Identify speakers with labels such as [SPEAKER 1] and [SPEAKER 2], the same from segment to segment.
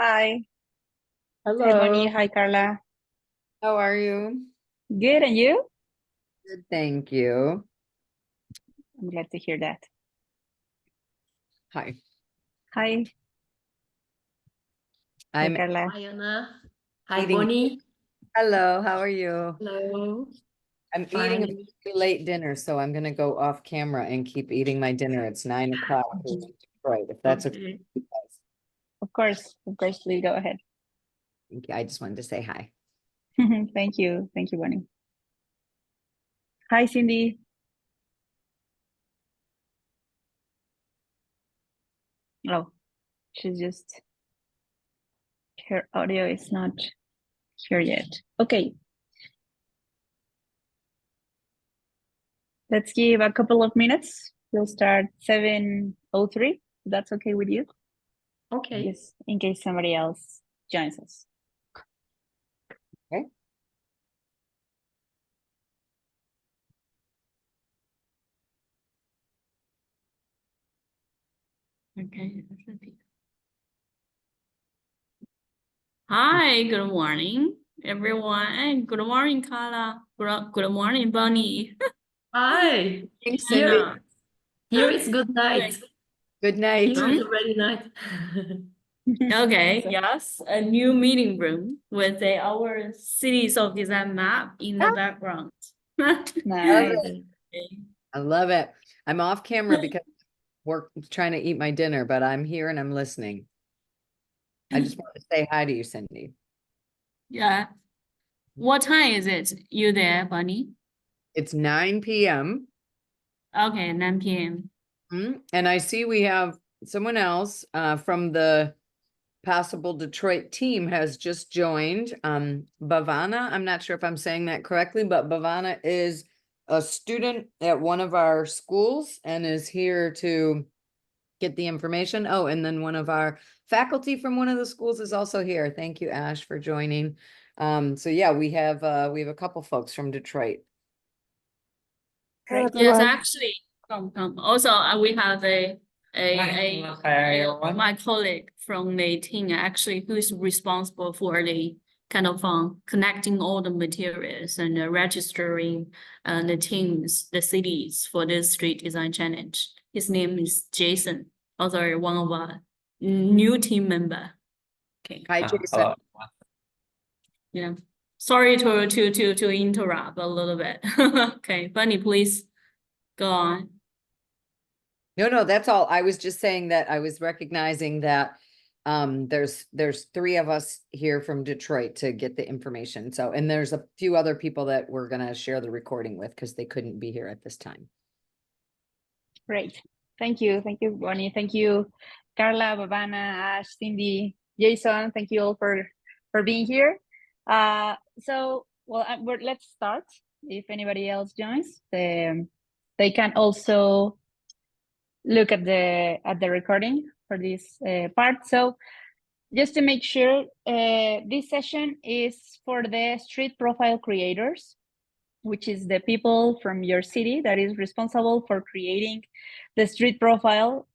[SPEAKER 1] Hi. Hi, Bonnie.
[SPEAKER 2] Hello,
[SPEAKER 1] Hi, Carla.
[SPEAKER 2] how are you?
[SPEAKER 1] Good, and you?
[SPEAKER 2] Good, thank you.
[SPEAKER 1] I'm glad to hear that.
[SPEAKER 2] Hi,
[SPEAKER 1] Hi. Hi,
[SPEAKER 2] I'm
[SPEAKER 1] Carla.
[SPEAKER 3] Hi, Anna. Hi,
[SPEAKER 2] eating.
[SPEAKER 3] Bonnie.
[SPEAKER 2] Hello, how are you?
[SPEAKER 3] Hello.
[SPEAKER 2] I'm eating a
[SPEAKER 3] Fine.
[SPEAKER 2] very late dinner, so I'm gonna go off camera and keep eating my dinner. It's 9 o'clock. Right, if that's okay.
[SPEAKER 3] Okay.
[SPEAKER 2] with you guys.
[SPEAKER 1] Of course, please go ahead.
[SPEAKER 2] I just wanted to say hi.
[SPEAKER 1] Thank you. Thank you, Bonnie. Hi, Cindy. Oh, she's just, her audio is not here yet. Okay. Let's give a couple of minutes. We'll start 7:03. That's okay with you?
[SPEAKER 3] Okay.
[SPEAKER 1] Just in case somebody else joins us.
[SPEAKER 2] Okay.
[SPEAKER 3] Okay. Hi, good morning, everyone. And good morning, Carla. Good morning, Bonnie.
[SPEAKER 4] Hi.
[SPEAKER 2] Thanks, Cindy.
[SPEAKER 3] Yeah.
[SPEAKER 4] Here is good night.
[SPEAKER 2] Good night.
[SPEAKER 4] Here is already night.
[SPEAKER 3] Okay, yes. A new meeting room with our cities of design map in the background.
[SPEAKER 1] Nice.
[SPEAKER 2] I love it. I'm off camera because we're trying to eat my dinner, but I'm here and I'm listening. I just want to say hi to you, Cindy.
[SPEAKER 3] Yeah. What time is it? You there, Bonnie?
[SPEAKER 2] It's 9 p.m.
[SPEAKER 3] Okay, 9 p.m.
[SPEAKER 2] And I see we have someone else from the Passable Detroit team has just joined. Bhavana, I'm not sure if I'm saying that correctly, but Bhavana is a student at one of our schools and is here to get the information. Oh, and then one of our faculty from one of the schools is also here. Thank you, Ash, for joining. So yeah, we have a couple folks from Detroit.
[SPEAKER 1] Great.
[SPEAKER 3] Yes, actually, come. Also, we have my colleague from the team actually who is responsible for the kind of connecting all the materials and registering the teams, the cities for this street design challenge. His name is Jason, also one of our new team member. Okay.
[SPEAKER 2] Hi, Jason.
[SPEAKER 3] Yeah. Sorry to interrupt a little bit. Okay, Bunny, please go on.
[SPEAKER 2] No, that's all. I was just saying that I was recognizing that there's three of us here from Detroit to get the information. So, and there's a few other people that we're gonna share the recording with because they couldn't be here at this time.
[SPEAKER 1] Great. Thank you. Thank you, Bonnie. Thank you, Carla, Bhavana, Ash, Cindy, Jason. Thank you all for being here. Let's start. If anybody else joins, they can also look at the recording for this part. So just to make sure, this session is for the street profile creators, which is the people from your city that is responsible for creating the street profile.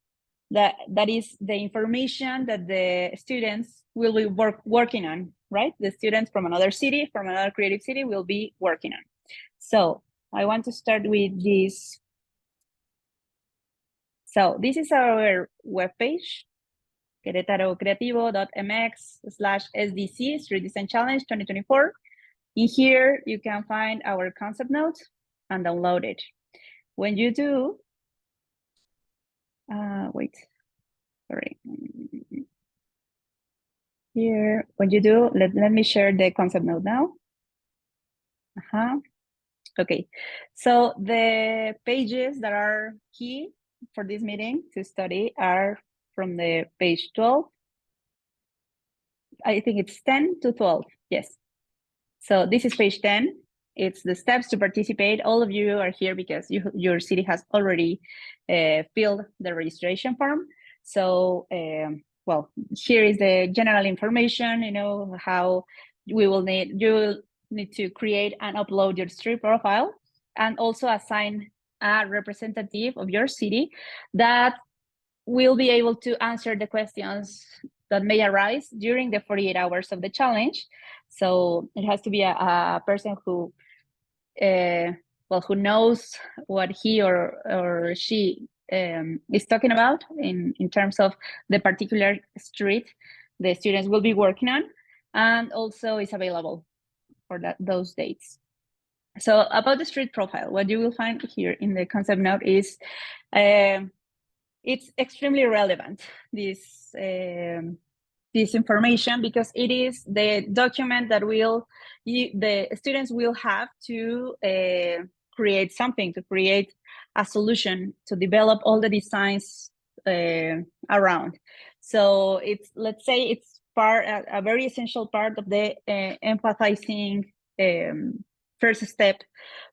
[SPEAKER 1] That is the information that the students will be working on, right? The students from another city, from another creative city will be working on. So I want to start with this. So this is our webpage, queretarocreativo.mx/SDC, Street Design Challenge 2024. In here, you can find our concept note and download it. When you do, sorry. Here, when you do, let me share the concept note now. Okay, so the pages that are key for this meeting to study are from the page 12. I think it's 10 to 12, yes. So this is page 10. It's the steps to participate. All of you are here because your city has already filled the registration form. So, well, here is the general information, you know, how you will need to create and upload your street profile and also assign a representative of your city that will be able to answer the questions that may arise during the 48 hours of the challenge. So it has to be a person who, who knows what he or she is talking about in terms of the particular street the students will be working on, and also is available for those dates. So about the street profile, what you will find here in the concept note is it's extremely relevant, this information, because it is the document that the students will have to create something, to create a solution, to develop all the designs around. So let's say it's a very essential part of the empathizing first step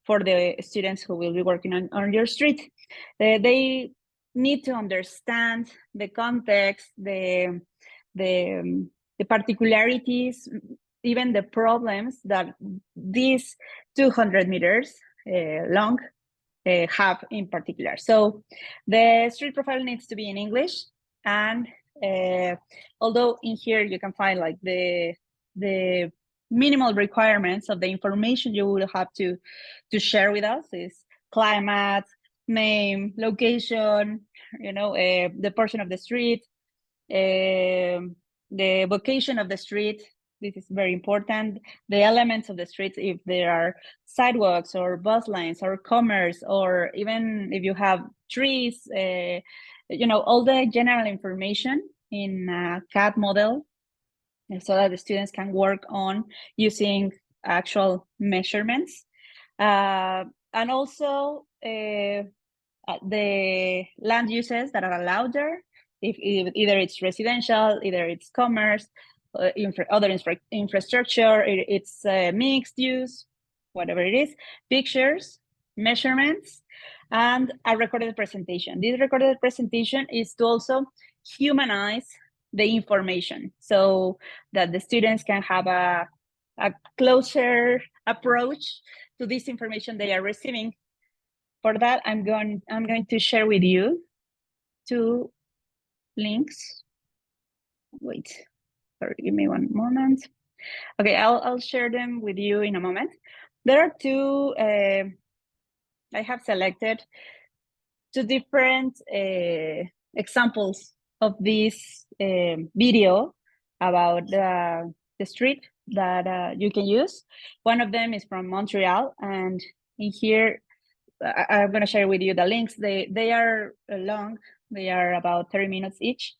[SPEAKER 1] for the students who will be working on your street. They need to understand the context, the particularities, even the problems that these 200 meters long have in particular. So the street profile needs to be in English, and although in here you can find like the minimal requirements of the information you will have to share with us is climate, name, location, the portion of the street, the vocation of the street. This is very important. The elements of the street, if there are sidewalks or bus lines or commerce, or even if you have trees, all the general information in a CAD model, so that the students can work on using actual measurements. And also the land uses that are allowed there, if either it's residential, either it's commerce, other infrastructure, it's mixed use, whatever it is, pictures, measurements, and a recorded presentation. This recorded presentation is to also humanize the information so that the students can have a closer approach to this information they are receiving. For that, I'm going to share with you 2 links. Wait, sorry, give me one moment. Okay, I'll share them with you in a moment. There are 2, I have selected 2 different examples of this video about the street that you can use. One of them is from Montreal, and in here, I'm going to share with you the links. They are long. They are about 30 minutes each.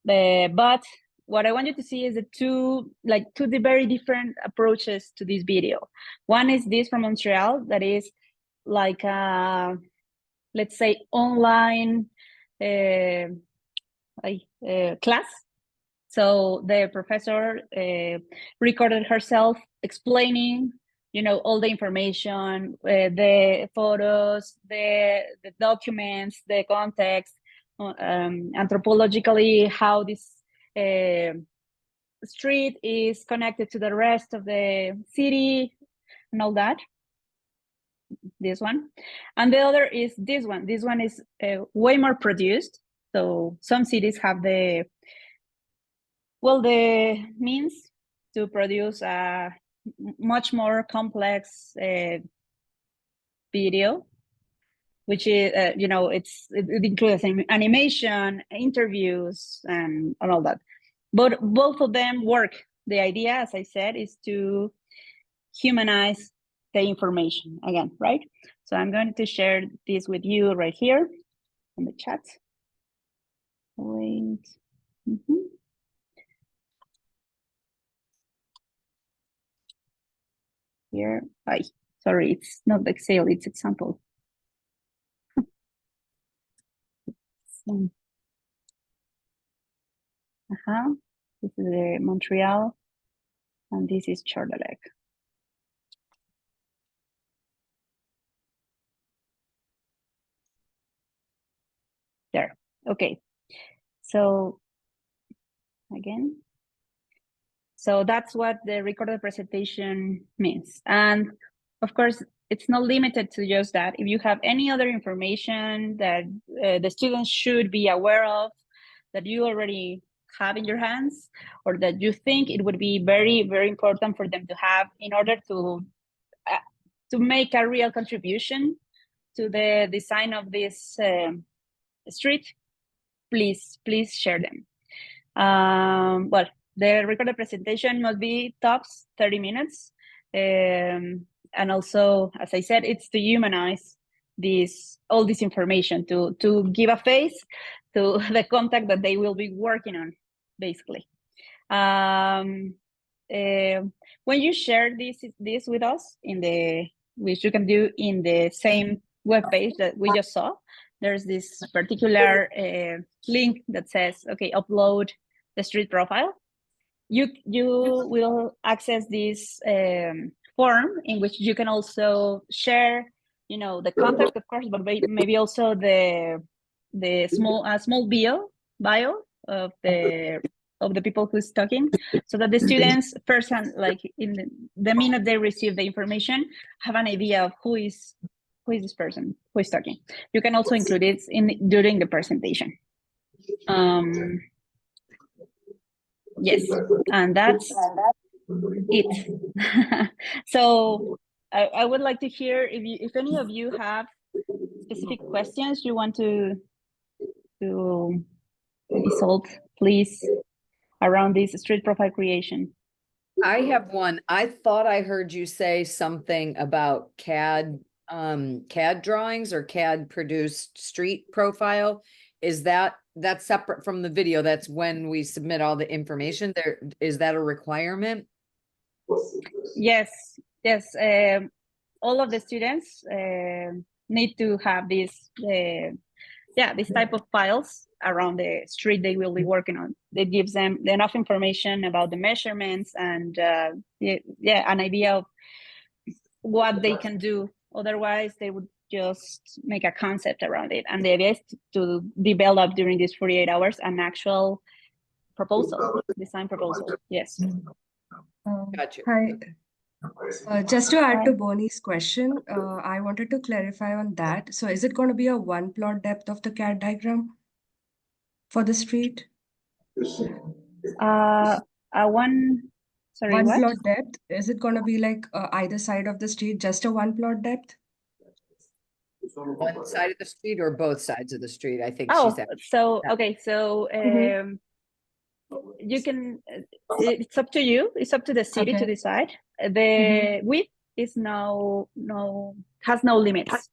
[SPEAKER 1] But what I want you to see is the two very different approaches to this video. One is this from Montreal, that is like a, let's say, online class. So the professor recorded herself explaining, all the information, the photos, the documents, the context, anthropologically, how this street is connected to the rest of the city and all that. This one. And the other is this one. This one is way more produced. So some cities have the means to produce a much more complex video, which is, it includes animation, interviews, and all that. But both of them work. The idea, as I said, is to humanize the information again, right? So I'm going to share this with you right here in the chat. Wait. Here, sorry, it's not Excel, it's example. This is the Montreal, and this is Coeur d'Alene. There, okay. So again, so that's what the recorded presentation means. And of course, it's not limited to just that. If you have any other information that the students should be aware of, that you already have in your hands, or that you think it would be very, very important for them to have in order to make a real contribution to the design of this street, please share them. Well, the recorded presentation must be tops 30 minutes. And also, as I said, it's to humanize all this information, to give a face to the contact that they will be working on, basically. When you share this with us which you can do in the same webpage that we just saw, there's this particular link that says, okay, upload the street profile. You will access this form in which you can also share, the contact, of course, but maybe also the small bio of the people who's talking, so that the students firsthand, like in the minute they receive the information, have an idea of who is this person who is talking. You can also include it during the presentation. Yes, and that's it. So I would like to hear if any of you have specific questions you want to solve, please, around this street profile creation.
[SPEAKER 2] I have one. I thought I heard you say something about CAD drawings or CAD produced street profile. Is that's separate from the video? That's when we submit all the information there. Is that a requirement?
[SPEAKER 1] Yes. All of the students need to have this type of files around the street they will be working on. That gives them enough information about the measurements and an idea of what they can do. Otherwise, they would just make a concept around it. And the idea is to develop during these 48 hours an actual design proposal. Yes.
[SPEAKER 2] Gotcha.
[SPEAKER 5] Hi. Just to add to Bonnie's question, I wanted to clarify on that. So is it going to be a one plot depth of the CAD diagram for the street?
[SPEAKER 1] Sorry,
[SPEAKER 5] One
[SPEAKER 1] what?
[SPEAKER 5] plot depth? Is it going to be like either side of the street, just a one plot depth?
[SPEAKER 2] One side of the street or both sides of the street? I think she
[SPEAKER 1] Oh,
[SPEAKER 2] said.
[SPEAKER 1] so okay, so you can. It's up to you. It's up to the city to
[SPEAKER 5] Okay.
[SPEAKER 1] decide. The width is has no limits.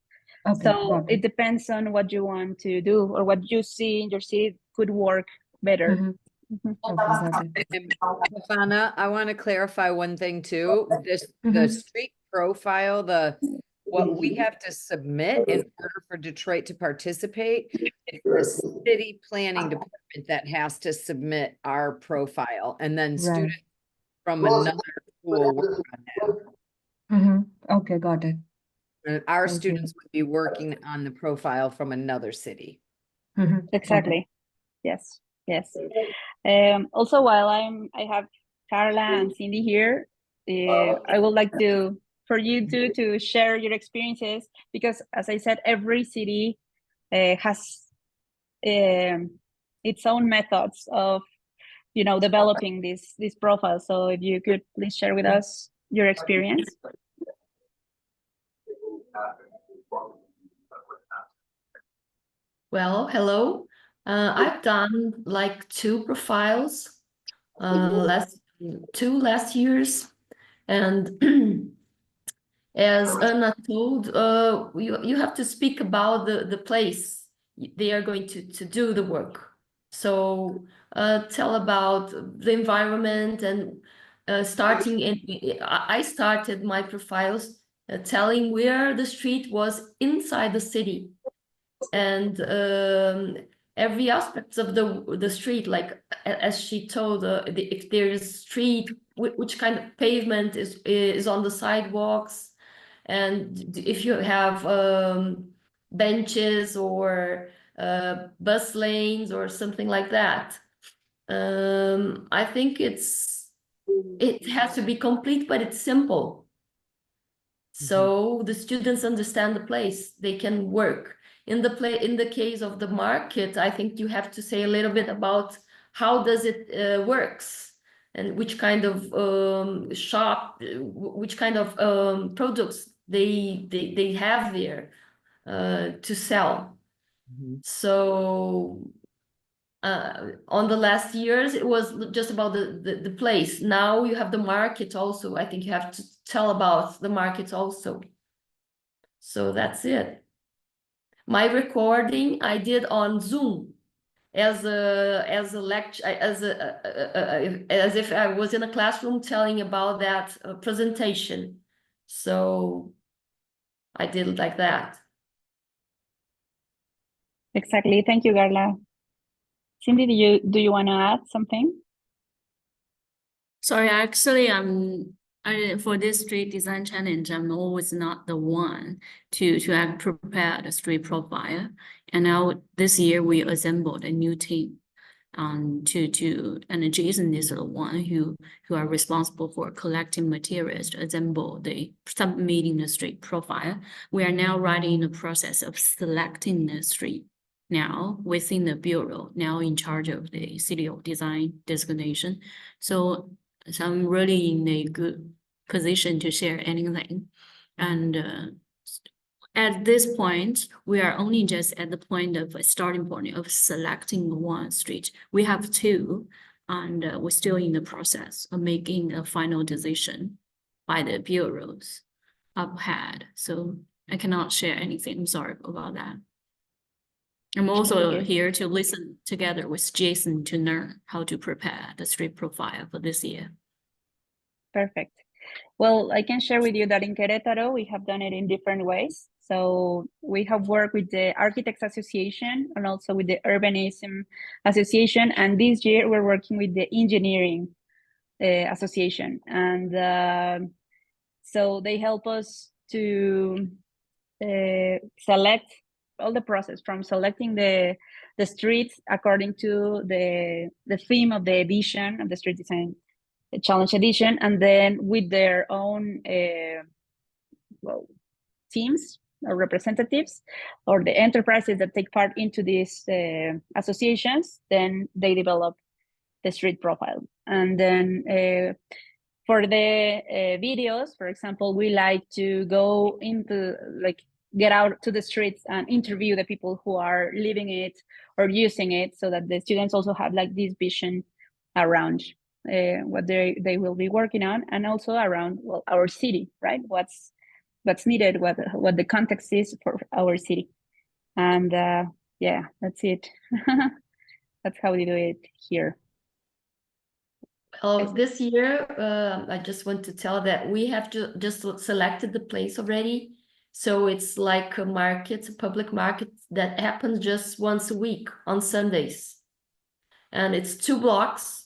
[SPEAKER 5] Okay,
[SPEAKER 1] So
[SPEAKER 5] got
[SPEAKER 1] it depends on what you want to do or what you see in your city could work better.
[SPEAKER 5] Mhm.
[SPEAKER 1] Mhm.
[SPEAKER 5] Okay, got it.
[SPEAKER 2] And Bafana, I want to clarify one thing too. The
[SPEAKER 5] Mhm.
[SPEAKER 2] street profile, what we have to submit in order for Detroit to participate, it's the city planning department that has to submit our profile, and then
[SPEAKER 5] Right.
[SPEAKER 2] students from another school work on that.
[SPEAKER 5] Okay, got it.
[SPEAKER 2] And our
[SPEAKER 5] Thank you.
[SPEAKER 2] students would be working on the profile from another city.
[SPEAKER 5] Got it.
[SPEAKER 1] Exactly. Yes. Also, while I have Carla and Cindy here, I would like for you to share your experiences, because as I said, every city has its own methods of developing this profile. So if you could please share with us your experience.
[SPEAKER 4] Well, hello. I've done like 2 profiles last years, and as Anna told, you have to speak about the place they are going to do the work. So tell about the environment, and I started my profiles telling where the street was inside the city, and every aspect of the street, like as she told, if there is street, which kind of pavement is on the sidewalks, and if you have benches or bus lanes or something like that. I think it has to be complete, but it's simple. So the students understand the place, they can work. In the case of the market, I think you have to say a little bit about how does it works, and which kind of shop, which kind of products they have there to sell. So on the last years, it was just about the place. Now you have the market also. I think you have to tell about the market also. So that's it. My recording I did on Zoom as a lecture, as if I was in a classroom telling about that presentation. So I did it like that.
[SPEAKER 1] Exactly. Thank you, Carla. Cindy, do you want to add something?
[SPEAKER 3] Sorry, actually, for this street design challenge, I'm always not the one to have prepared a street profile. And now this year we assembled a new team. And Jason is the one who are responsible for collecting materials to assemble submitting the street profile. We are now right in the process of selecting the street now within the bureau, now in charge of the City of Design designation. So I'm really in a good position to share anything. And at this point, we are only just at the point of a starting point of selecting one street. We have two, and we're still in the process of making a final decision by the bureaus up ahead. So I cannot share anything. I'm sorry about that. I'm also here to listen together with Jason to learn how to prepare the street profile for this year.
[SPEAKER 1] Perfect. Well, I can share with you that in Querétaro, we have done it in different ways. So we have worked with the Architects Association and also with the Urbanism Association. And this year we're working with the Engineering Association. And so they help us to select all the process from selecting the streets according to the theme of the edition of the Street Design Challenge edition, and then with their own teams or representatives or the enterprises that take part into these associations, then they develop the street profile. And then for the videos, for example, we like to go into, get out to the streets and interview the people who are living it or using it, so that the students also have this vision around what they will be working on, and also around our city, right? What's needed, what the context is for our city. And yeah, that's it. That's how we do it here.
[SPEAKER 4] This year, I just want to tell that we have just selected the place already. So it's like a market, a public market that happens just once a week on Sundays. And it's 2 blocks.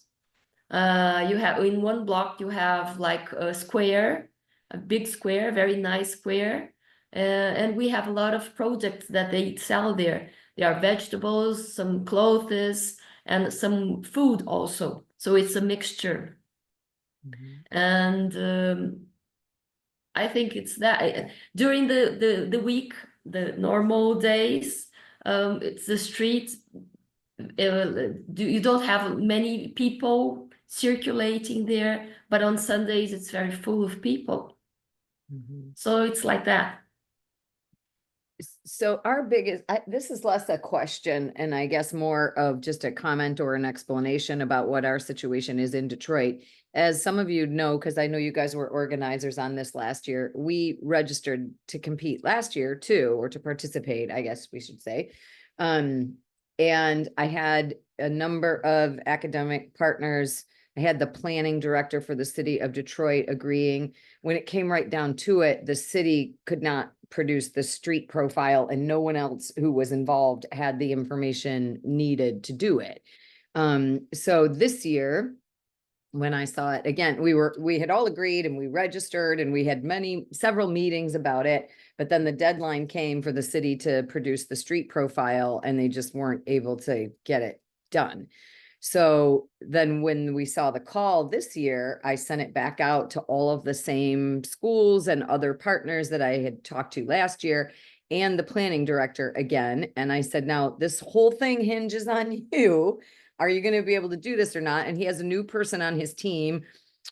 [SPEAKER 4] You have, in one block, you have like a square, a big square, very nice square. And we have a lot of products that they sell there. There are vegetables, some clothes, and some food also. So it's a mixture. And I think it's that during the week, the normal days, it's the street. You don't have many people circulating there, but on Sundays it's very full of people. So it's like that.
[SPEAKER 2] So our biggest, this is less a question and I guess more of just a comment or an explanation about what our situation is in Detroit. As some of you know, because I know you guys were organizers on this last year, we registered to compete last year too, or to participate, I guess we should say. And I had a number of academic partners. I had the planning director for the city of Detroit agreeing. When it came right down to it, the city could not produce the street profile and no one else who was involved had the information needed to do it. So this year, when I saw it again, we had all agreed and we registered and we had several meetings about it, but then the deadline came for the city to produce the street profile and they just weren't able to get it done. So then when we saw the call this year, I sent it back out to all of the same schools and other partners that I had talked to last year and the planning director again. And I said, now this whole thing hinges on you. are you going to be able to do this or not? And he has a new person on his team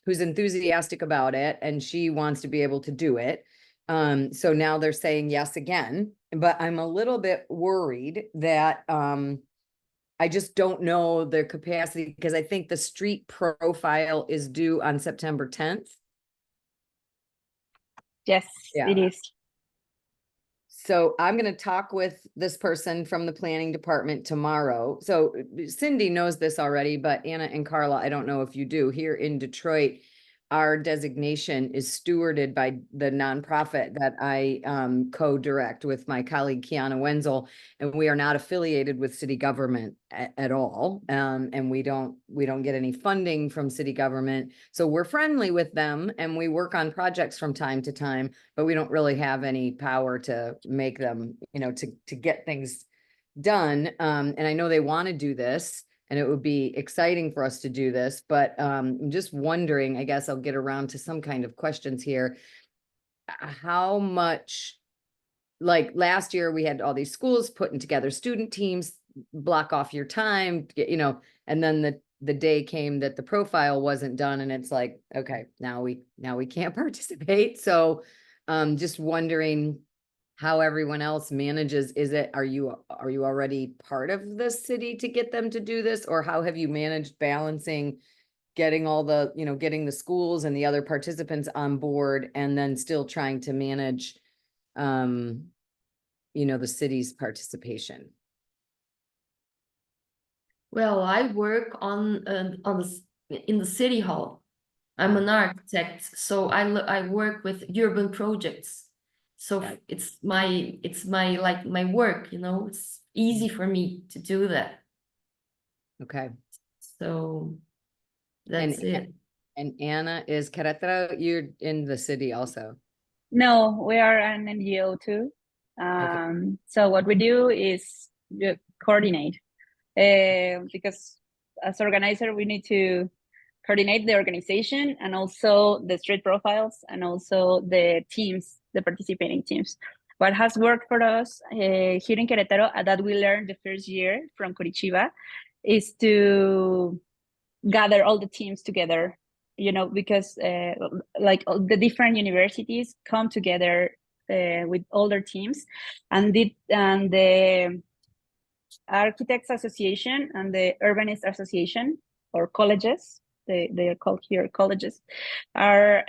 [SPEAKER 2] who's enthusiastic about it, and she wants to be able to do it. So now they're saying yes again, but I'm a little bit worried that, I just don't know their capacity, because I think the street profile is due on September 10th.
[SPEAKER 1] Yes, it
[SPEAKER 2] Yeah.
[SPEAKER 1] is.
[SPEAKER 2] So I'm going to talk with this person from the planning department tomorrow. So Cindy knows this already, but Anna and Carla, I don't know if you do. Here in Detroit, our designation is stewarded by the nonprofit that I co-direct with my colleague Kiana Wenzel, and we are not affiliated with city government at all. And we don't get any funding from city government. So we're friendly with them and we work on projects from time to time, but we don't really have any power to make them, to get things done. And I know they want to do this, and it would be exciting for us to do this, but I'm just wondering, I guess I'll get around to some kind of questions here. How much, like last year, we had all these schools putting together student teams, block off your time, and then the day came that the profile wasn't done, and it's like, okay, now we can't participate. So just wondering how everyone else manages. Are you already part of the city to get them to do this, or how have you managed balancing getting all the, getting the schools and the other participants on board, and then still trying to manage, the city's participation?
[SPEAKER 4] Well, I work in the city hall. I'm an architect, so I work with urban projects. So it's my like my work, it's easy for me to do that.
[SPEAKER 2] Okay.
[SPEAKER 4] So that's it.
[SPEAKER 2] And Anna, is Querétaro, you're in the city also?
[SPEAKER 1] No, we are an NGO too. So what we do is coordinate, because as organizer, we need to coordinate the organization and also the street profiles and also the teams, the participating teams. What has worked for us here in Querétaro, that we learned the first year from Curitiba, is to gather all the teams together, because like the different universities come together with all their teams, and the Architects Association and the Urbanist Association, or colleges, they are called here colleges, are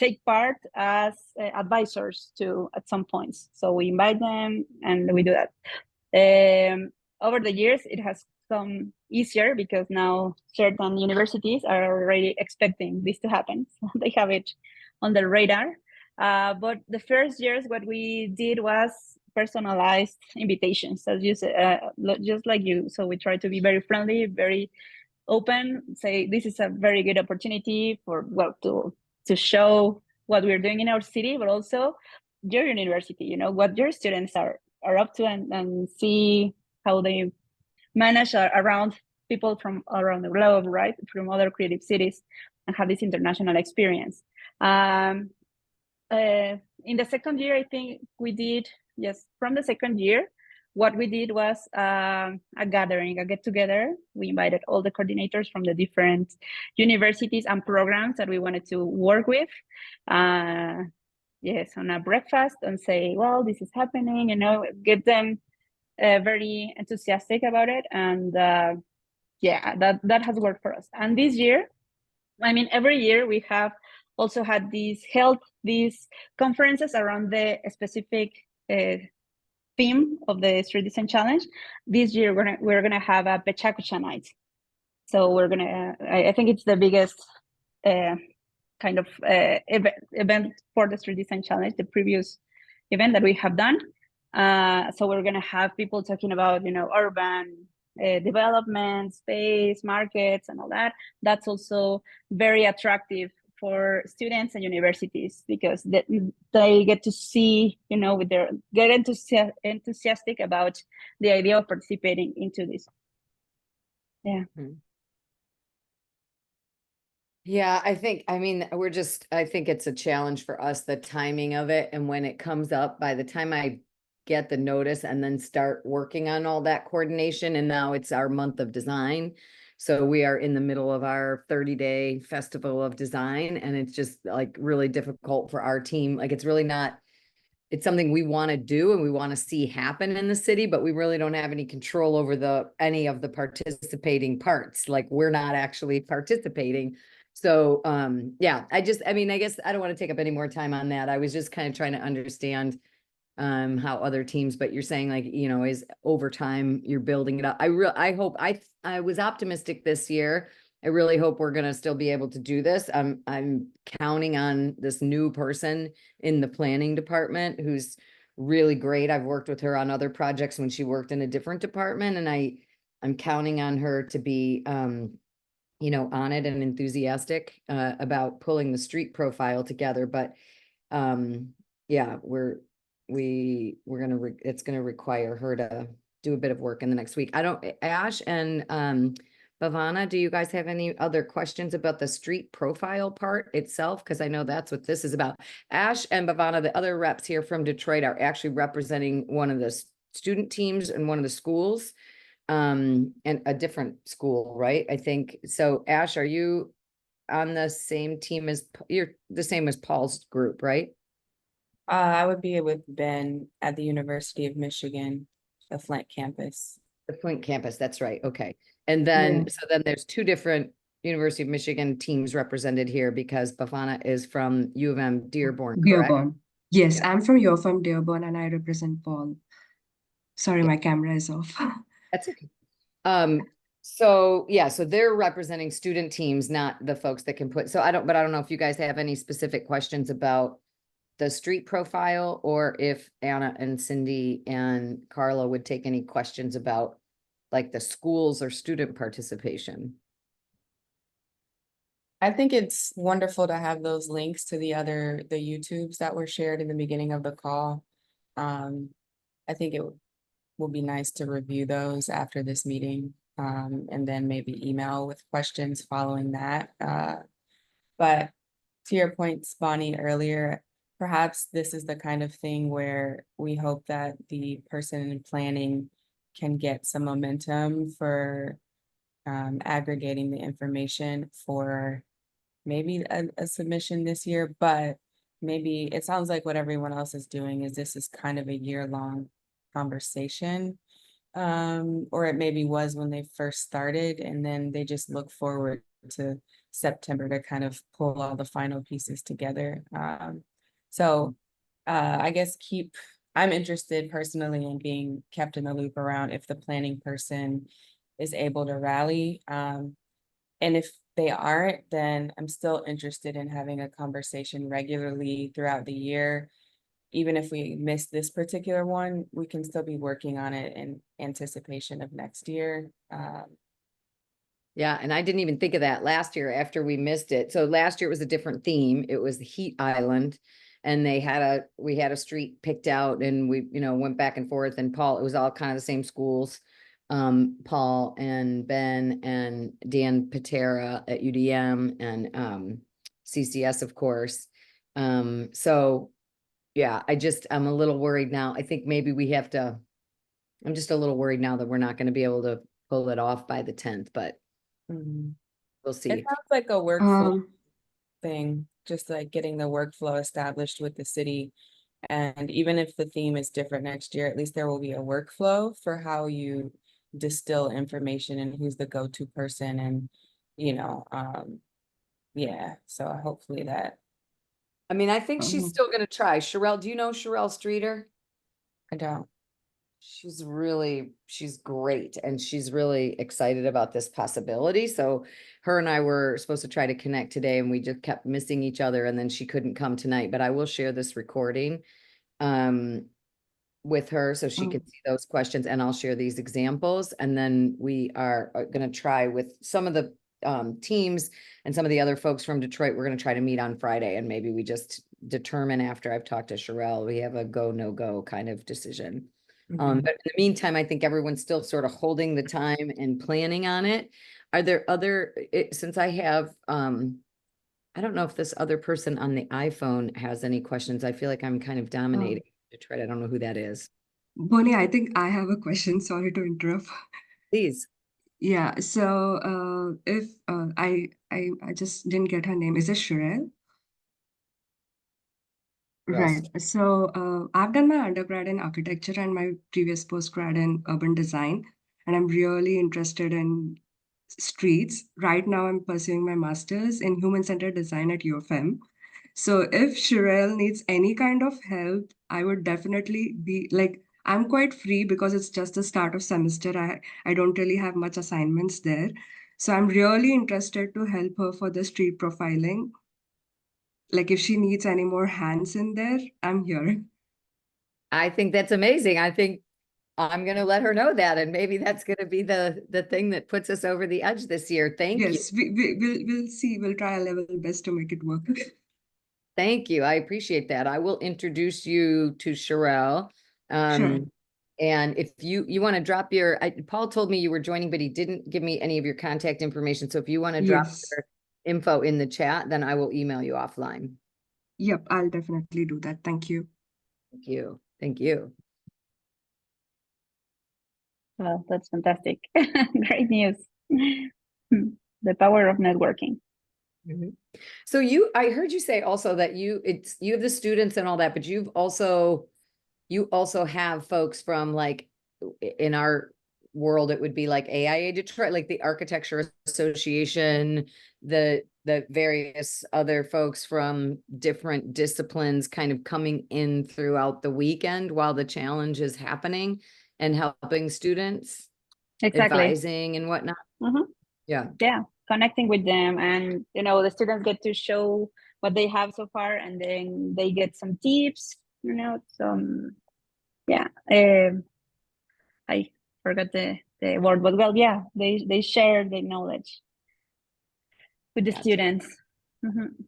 [SPEAKER 1] take part as advisors at some points. So we invite them and we do that. Over the years, it has come easier because now certain universities are already expecting this to happen. So they have it on the radar. But the first years, what we did was personalized invitations, as you said, just like you. So we try to be very friendly, very open, say this is a very good opportunity to show what we're doing in our city, but also your university, what your students are up to, and see how they manage around people from around the globe, right? From other creative cities, and have this international experience. In the second year, I think we did, yes, from the second year, what we did was a gathering, a get-together. We invited all the coordinators from the different universities and programs that we wanted to work with. Yes, on a breakfast, and say, well, this is happening, get them very enthusiastic about it. And yeah, that has worked for us. And this year, I mean, every year we have also had these conferences around the specific theme of the Street Design Challenge. This year, we're gonna have a Pechakucha night. So we're gonna, I think it's the biggest kind of event for the Street Design Challenge, the previous event that we have done. So we're gonna have people talking about, urban development, space, markets, and all that. That's also very attractive for students and universities, because they get to see, get enthusiastic about the idea of participating into this. Yeah.
[SPEAKER 2] Yeah, I think it's a challenge for us, the timing of it. And when it comes up, by the time I get the notice and then start working on all that coordination. And now it's our month of design. So we are in the middle of our 30-day festival of design, and it's just like really difficult for our team. Like it's really not, it's something we want to do and we want to see happen in the city, but we really don't have any control over any of the participating parts. Like we're not actually participating. So yeah, I guess I don't want to take up any more time on that. I was just kind of trying to understand how other teams, but you're saying like, you know, is over time you're building it up. I hope I was optimistic this year. I really hope we're going to still be able to do this. I'm counting on this new person in the planning department who's really great. I've worked with her on other projects when she worked in a different department, and I'm counting on her to be you know, on it and enthusiastic about pulling the street profile together. But yeah, it's gonna require her to do a bit of work in the next week. Ash and Bhavana, do you guys have any other questions about the street profile part itself? Because I know that's what this is about. Ash and Bhavana, the other reps here from Detroit, are actually representing one of the student teams in one of the schools, and a different school, right? I think so. Ash, are you on the same team you're the same as Paul's group, right?
[SPEAKER 6] I would be with Ben at the University of Michigan, the Flint campus.
[SPEAKER 2] The Flint campus, that's right. Okay. And then, so then there's two different University of Michigan teams represented here because Bhavana is from U of M Dearborn, correct?
[SPEAKER 5] Dearborn. Yes, I'm from U of M Dearborn and I represent Paul. Sorry, my camera is off.
[SPEAKER 2] That's okay. So yeah, so they're representing student teams, not the folks that can put, but I don't know if you guys have any specific questions about the street profile, or if Anna and Cindy and Carla would take any questions about like the schools or student participation.
[SPEAKER 6] I think it's wonderful to have those links to the YouTubes that were shared in the beginning of the call. I think it will be nice to review those after this meeting, and then maybe email with questions following that. But to your points, Bonnie, earlier, perhaps this is the kind of thing where we hope that the person in planning can get some momentum for aggregating the information for maybe a submission this year. But maybe it sounds like what everyone else is doing is this is kind of a year-long conversation, or it maybe was when they first started, and then they just look forward to September to kind of pull all the final pieces together. So I guess I'm interested personally in being kept in the loop around if the planning person is able to rally. And if they aren't, then I'm still interested in having a conversation regularly throughout the year. Even if we miss this particular one, we can still be working on it in anticipation of next year.
[SPEAKER 2] Yeah, and I didn't even think of that last year after we missed it. So last year it was a different theme. It was the Heat Island, and we had a street picked out, and we, you know, went back and forth, and Paul, it was all kind of the same schools. Paul and Ben and Dan Patera at UDM and CCS, of course. So yeah, I'm a little worried now. I think maybe I'm just a little worried now that we're not going to be able to pull it off by the 10th, but we'll see.
[SPEAKER 6] It sounds like a workflow thing, just like getting the workflow established with the city. And even if the theme is different next year, at least there will be a workflow for how you distill information and who's the go-to person, and, you know, yeah, so hopefully that.
[SPEAKER 2] I mean, I think she's still going to try. Sherelle, do you know Sherelle Streeter?
[SPEAKER 6] I don't.
[SPEAKER 2] She's great, and she's really excited about this possibility. So her and I were supposed to try to connect today, and we just kept missing each other, and then she couldn't come tonight, but I will share this recording with her so she can see those questions, and I'll share these examples. And then we are going to try with some of the teams and some of the other folks from Detroit. We're going to try to meet on Friday, and maybe we just determine after I've talked to Sherelle, we have a go, no go kind of decision. But in the meantime, I think everyone's still sort of holding the time and planning on it. Are there since I have, I don't know if this other person on the iPhone has any questions. I feel like I'm kind of dominating Detroit. I don't know who that is.
[SPEAKER 5] Bonnie, I think I have a question. Sorry to interrupt.
[SPEAKER 2] Please.
[SPEAKER 5] Yeah, so if I just didn't get her name. Is it Sherelle?
[SPEAKER 2] Yes.
[SPEAKER 5] Right. So I've done my undergrad in architecture and my previous postgrad in urban design, and I'm really interested in streets. Right now, I'm pursuing my master's in human-centered design at U of M. So if Sherelle needs any kind of help, I would definitely be like, I'm quite free because it's just the start of semester. I don't really have much assignments there. So I'm really interested to help her for the street profiling. Like if she needs any more hands in there, I'm here.
[SPEAKER 2] I think that's amazing. I think I'm going to let her know that, and maybe that's going to be the thing that puts us over the edge this year. Thank you.
[SPEAKER 5] Yes, we'll see. We'll try our level best to make it work.
[SPEAKER 2] Thank you. I appreciate that. I will introduce you to Sherelle.
[SPEAKER 5] Sure.
[SPEAKER 2] And if you want to drop your, Paul told me you were joining, but he didn't give me any of your contact information. So if you want to drop
[SPEAKER 5] Yes.
[SPEAKER 2] your info in the chat, then I will email you offline.
[SPEAKER 5] Yep, I'll definitely do that. Thank you.
[SPEAKER 2] Thank you. Thank you.
[SPEAKER 1] Well, that's fantastic. Great news. The power of networking.
[SPEAKER 2] Mhm. So I heard you say also that you have the students and all that, but you also have folks from, like, in our world, it would be like AIA Detroit, like the Architecture Association, the various other folks from different disciplines kind of coming in throughout the weekend while the challenge is happening and helping students,
[SPEAKER 1] Exactly.
[SPEAKER 2] advising and whatnot.
[SPEAKER 1] Mhm.
[SPEAKER 2] Yeah.
[SPEAKER 1] Yeah, connecting with them, and the students get to show what they have so far, and then they get some tips, some yeah. I forgot the word, but well, yeah, they share the knowledge with the
[SPEAKER 2] Gotcha.
[SPEAKER 1] students. Mhm.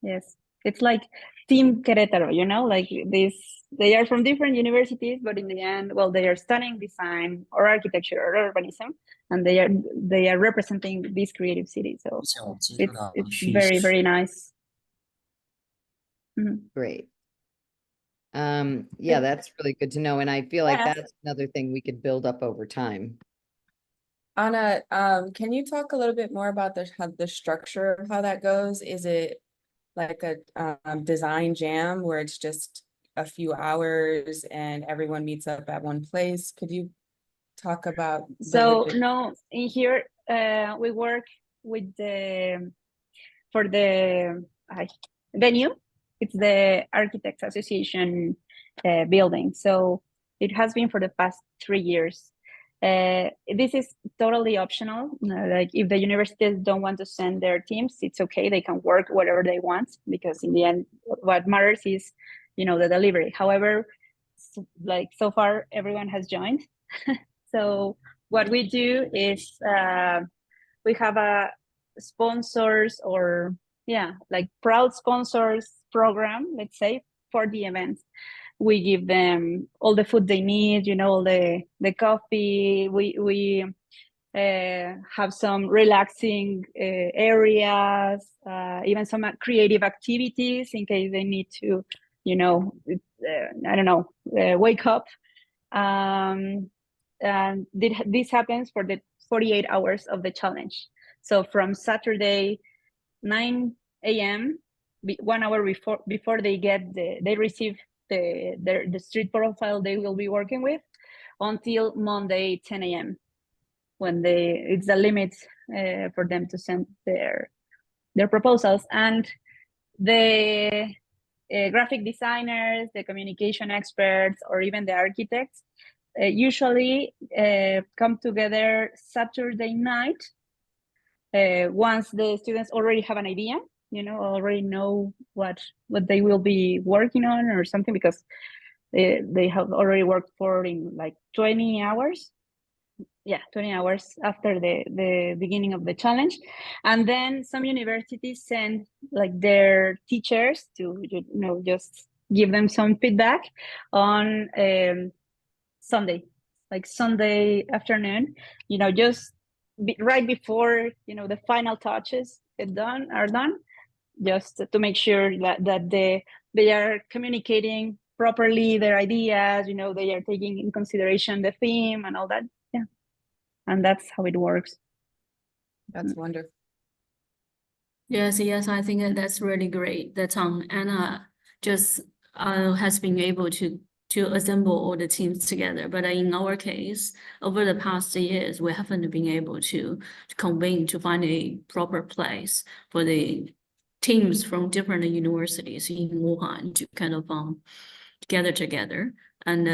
[SPEAKER 1] Yes, it's like Team Querétaro, like this. They are from different universities, but in the end, well, they are studying design or architecture or urbanism, and they are representing this creative city. So it's very, very nice. Mhm.
[SPEAKER 2] Great. Yeah, that's really good to know. And I feel like
[SPEAKER 6] Yeah.
[SPEAKER 2] that's another thing we could build up over time.
[SPEAKER 6] Anna, can you talk a little bit more about the structure of how that goes? Is it like a design jam where it's just a few hours and everyone meets up at one place? Could you talk about
[SPEAKER 1] So no, in here we work with for the venue. It's the Architects Association building. So it has been for the past 3 years. This is totally optional. Like if the universities don't want to send their teams, it's okay. They can work whatever they want, because in the end, what matters is, the delivery. However, so far everyone has joined. So what we do is we have a sponsors, or like proud sponsors program, let's say, for the events. We give them all the food they need, all the coffee. We have some relaxing areas, even some creative activities in case they need to, I don't know, wake up. And this happens for the 48 hours of the challenge. So from Saturday 9 a.m., 1 hour before they receive the street profile they will be working with, until Monday 10 a.m. when it's the limit for them to send their proposals. And the graphic designers, the communication experts, or even the architects usually come together Saturday night once the students already have an idea, already know what they will be working on or something, because they have already worked for in like 20 hours. Yeah, 20 hours after the beginning of the challenge. And then some universities send like their teachers to just give them some feedback on Sunday, like Sunday afternoon, just right before the final touches are done, just to make sure that they are communicating properly their ideas, you know, they are taking in consideration the theme and all that. Yeah. And that's how it works.
[SPEAKER 6] That's wonderful.
[SPEAKER 3] Yes, yes, I think that's really great that Anna just has been able to assemble all the teams together. But in our case, over the past years, we haven't been able to convene to find a proper place for the teams from different universities in Wuhan to kind of gather together. And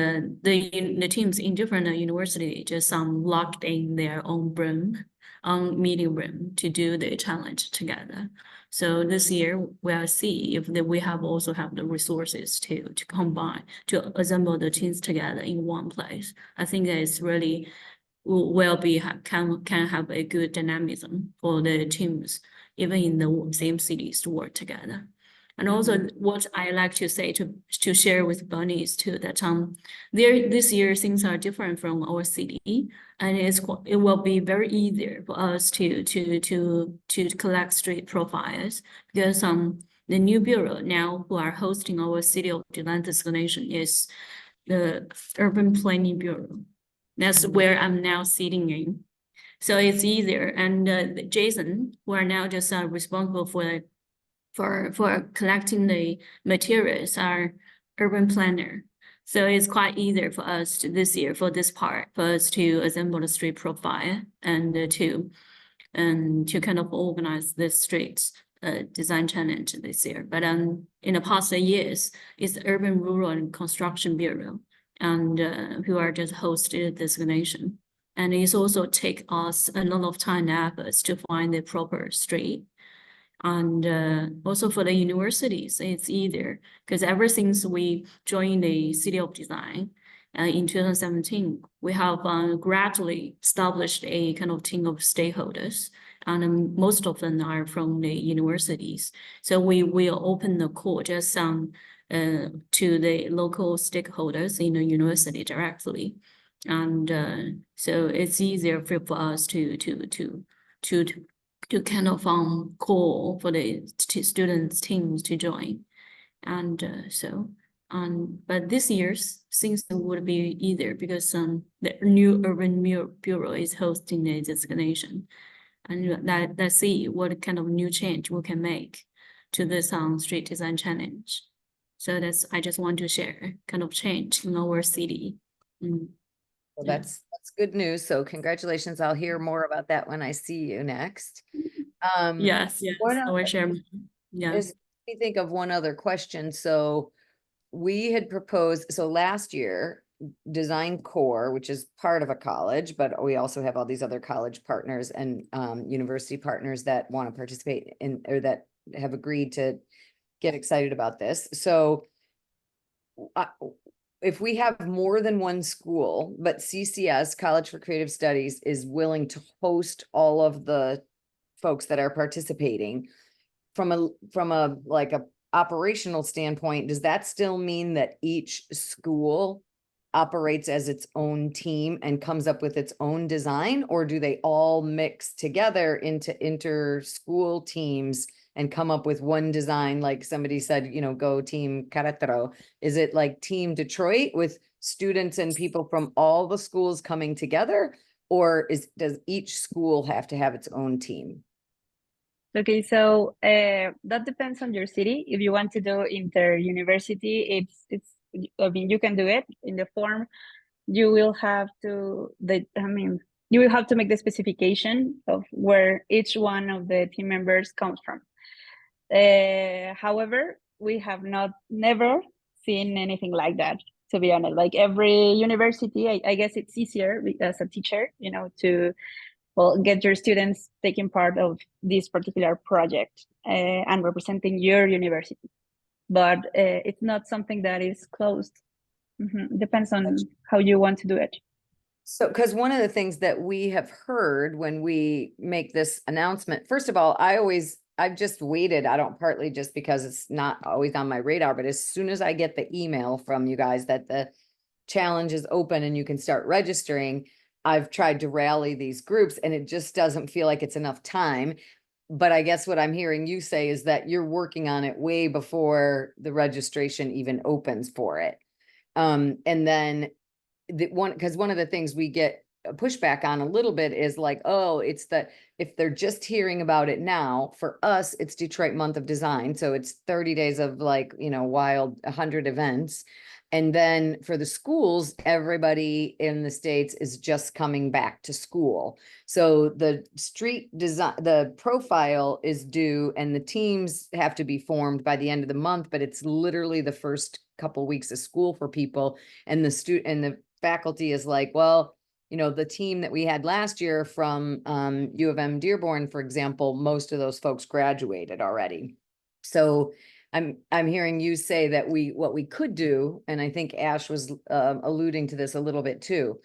[SPEAKER 3] the teams in different universities just locked in their own room, meeting room to do the challenge together. So this year we'll see if we also have the resources to combine, to assemble the teams together in one place. I think that it's really can have a good dynamism for the teams, even in the same cities, to work together. And also what I like to say to share with Bunny is too that this year things are different from our city, and it will be very easier for us to collect street profiles, because the new bureau now who are hosting our City of Design designation is the Urban Planning Bureau. That's where I'm now sitting in. So it's easier. And Jason, who are now just responsible for collecting the materials, are urban planner. So it's quite easier for us this year for this part for us to assemble the street profile and to kind of organize the streets design challenge this year. But in the past years, it's Urban, Rural, and Construction Bureau, and who are just hosted designation. And it's also take us a lot of time and efforts to find the proper street. And also for the universities, it's easier because ever since we joined the City of Design in 2017, we have gradually established a kind of team of stakeholders, and most of them are from the universities. So we will open the call just to the local stakeholders in the university directly, and so it's easier for us to kind of call for the students teams to join. And but this year's things would be easier because the new Urban Bureau is hosting the designation, and let's see what kind of new change we can make to this street design challenge. So I just want to share kind of change in our city.
[SPEAKER 2] Well, that's good news. So congratulations. I'll hear more about that when I see you next.
[SPEAKER 3] Yes, I will share. Yeah.
[SPEAKER 2] Let me think of one other question. So we had proposed, so last year, Design Core, which is part of a college, but we also have all these other college partners and university partners that want to participate in, or that have agreed to get excited about this. So if we have more than one school, but CCS, College for Creative Studies, is willing to host all of the folks that are participating, from a like a operational standpoint, does that still mean that each school operates as its own team and comes up with its own design, or do they all mix together into inter-school teams and come up with one design? Like somebody said, you know, go Team Querétaro. Is it like Team Detroit with students and people from all the schools coming together, or does each school have to have its own team?
[SPEAKER 1] Okay, so that depends on your city. If you want to do inter-university, I mean, you can do it in the form. You will have to you will have to make the specification of where each one of the team members comes from. However, we have never seen anything like that, to be honest. Like every university, I guess it's easier as a teacher, you know, to get your students taking part of this particular project and representing your university. But it's not something that is closed. Depends on how you want to do it.
[SPEAKER 2] So, because one of the things that we have heard when we make this announcement, first of all, I've just waited. I don't, partly just because it's not always on my radar, but as soon as I get the email from you guys that the challenge is open and you can start registering, I've tried to rally these groups, and it just doesn't feel like it's enough time. but I guess what I'm hearing you say is that you're working on it way before the registration even opens for it. And then because one of the things we get a pushback on a little bit is like, oh, it's that if they're just hearing about it now, for us, it's Detroit Month of Design. So it's 30 days of like, wild 100 events. And then for the schools, everybody in the States is just coming back to school. So the street design, the profile is due and the teams have to be formed by the end of the month, but it's literally the first couple weeks of school for people. And the faculty is like, well, the team that we had last year from U of M Dearborn, for example, most of those folks graduated already. So I'm hearing you say that what we could do, and I think Ash was alluding to this a little bit too.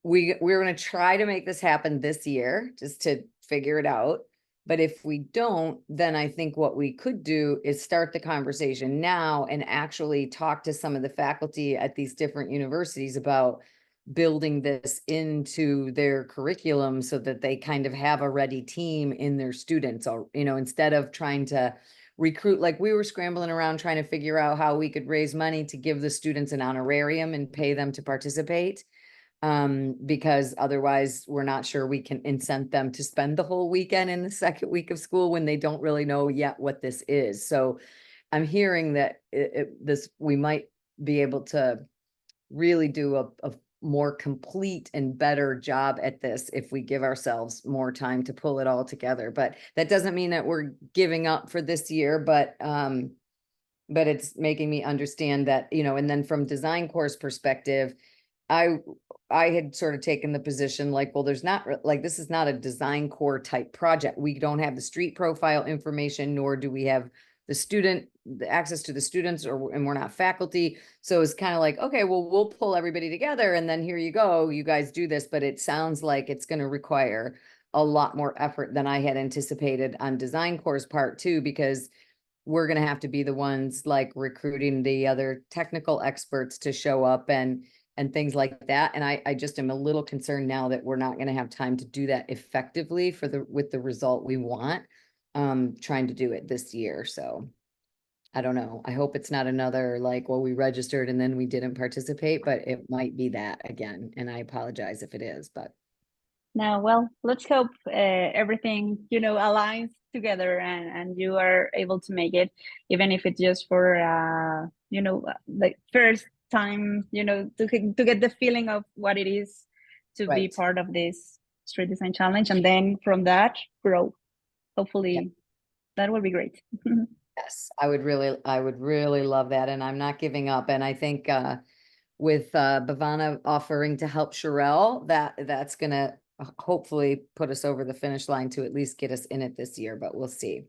[SPEAKER 2] We're going to try to make this happen this year, just to figure it out. But if we don't, then I think what we could do is start the conversation now and actually talk to some of the faculty at these different universities about building this into their curriculum so that they kind of have a ready team in their students, or, instead of trying to recruit, like we were scrambling around trying to figure out how we could raise money to give the students an honorarium and pay them to participate. Because otherwise we're not sure we can incent them to spend the whole weekend in the second week of school when they don't really know yet what this is. So I'm hearing that we might be able to really do a more complete and better job at this if we give ourselves more time to pull it all together. But that doesn't mean that we're giving up for this year, but it's making me understand that, and then from design course perspective, I had sort of taken the position like, well, there's not like, this is not a design core type project. We don't have the street profile information, nor do we have the access to the students, and we're not faculty. So it's kind of like, okay, well, we'll pull everybody together and then here you go, you guys do this. But it sounds like it's going to require a lot more effort than I had anticipated on design course part too, because we're going to have to be the ones like recruiting the other technical experts to show up and things like that. And I just am a little concerned now that we're not going to have time to do that effectively with the result we want, trying to do it this year. So I don't know. I hope it's not another like, well, we registered and then we didn't participate, but it might be that again. And I apologize if it is, but.
[SPEAKER 1] Now, well, let's hope everything, aligns together and you are able to make it, even if it's just for, the first time, to get the feeling of what it is to be
[SPEAKER 2] Right.
[SPEAKER 1] part of this street design challenge. And then from that, grow. Hopefully that will be great.
[SPEAKER 2] Yes, I would really love that. And I'm not giving up. And I think with Bhavana offering to help Sherelle, that's going to hopefully put us over the finish line to at least get us in it this year, but we'll see.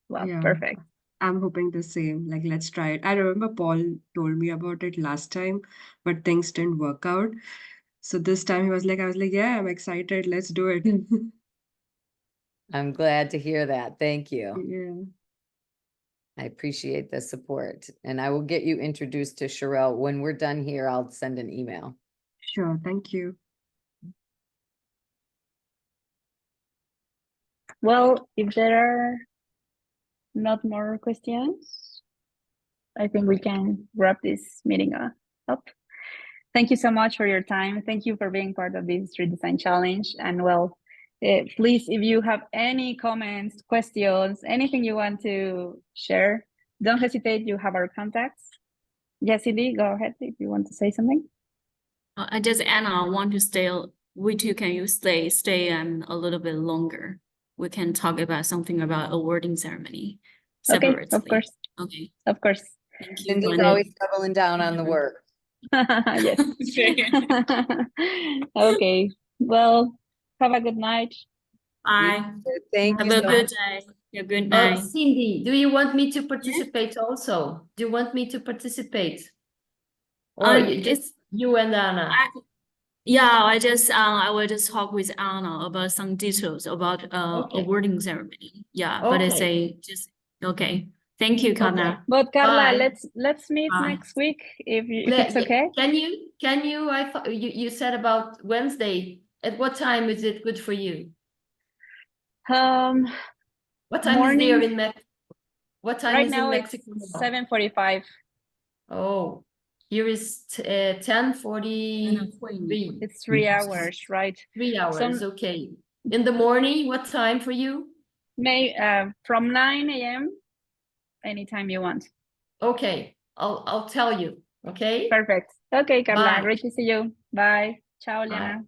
[SPEAKER 1] Well,
[SPEAKER 5] Yeah.
[SPEAKER 1] perfect.
[SPEAKER 5] I'm hoping the same. Like, let's try it. I remember Paul told me about it last time, but things didn't work out. So this time I was like, yeah, I'm excited. Let's do it.
[SPEAKER 2] I'm glad to hear that. Thank you.
[SPEAKER 5] Yeah.
[SPEAKER 2] I appreciate the support, and I will get you introduced to Sherelle. When we're done here, I'll send an email.
[SPEAKER 5] Sure. Thank you.
[SPEAKER 1] Well, if there are not more questions, I think we can wrap this meeting up. Thank you so much for your time. Thank you for being part of this Street Design Challenge. And well, please, if you have any comments, questions, anything you want to share, don't hesitate. You have our contacts. Jessie, go ahead if you want to say something.
[SPEAKER 3] I just, Anna, want to stay, we too, can you stay a little bit longer? We can talk about something about awarding ceremony separately.
[SPEAKER 1] Okay, of course.
[SPEAKER 3] Okay.
[SPEAKER 1] Of course.
[SPEAKER 3] Thank you.
[SPEAKER 2] Cindy's
[SPEAKER 3] Linda.
[SPEAKER 2] always doubling down on the work.
[SPEAKER 1] Yes. Okay. Well, have a good night.
[SPEAKER 3] Bye.
[SPEAKER 2] Thank
[SPEAKER 3] Have
[SPEAKER 2] you
[SPEAKER 3] a
[SPEAKER 2] so
[SPEAKER 3] good
[SPEAKER 2] much.
[SPEAKER 3] day. A good
[SPEAKER 4] Oh,
[SPEAKER 3] night.
[SPEAKER 4] Cindy, do you want me to participate also? Do you want me to participate? Or just you and Anna?
[SPEAKER 3] Yeah, I will just talk with Anna about some details about
[SPEAKER 4] Okay.
[SPEAKER 3] awarding ceremony. Yeah, but it's
[SPEAKER 4] Okay.
[SPEAKER 3] okay. Thank you, Carla.
[SPEAKER 1] But Carla,
[SPEAKER 4] Bye.
[SPEAKER 1] let's meet
[SPEAKER 3] Bye.
[SPEAKER 1] next week if it's okay.
[SPEAKER 4] Can you, I thought you said about Wednesday. At what time is it good for you? What time is there
[SPEAKER 1] Morning.
[SPEAKER 4] in Mexico? What time
[SPEAKER 1] Right
[SPEAKER 4] is
[SPEAKER 1] now
[SPEAKER 4] in
[SPEAKER 1] it's
[SPEAKER 4] Mexico now?
[SPEAKER 1] 7:45.
[SPEAKER 4] Oh, here is 10:43.
[SPEAKER 1] It's 3 hours, right?
[SPEAKER 4] 3 hours,
[SPEAKER 1] Some
[SPEAKER 4] okay. In the morning, what time for you?
[SPEAKER 1] from 9 a.m. anytime you want.
[SPEAKER 4] Okay, I'll tell you. Okay.
[SPEAKER 1] Perfect. Okay, Carla.
[SPEAKER 4] Bye.
[SPEAKER 1] Great to see you. Bye. Ciao,
[SPEAKER 4] Bye.
[SPEAKER 1] Liana.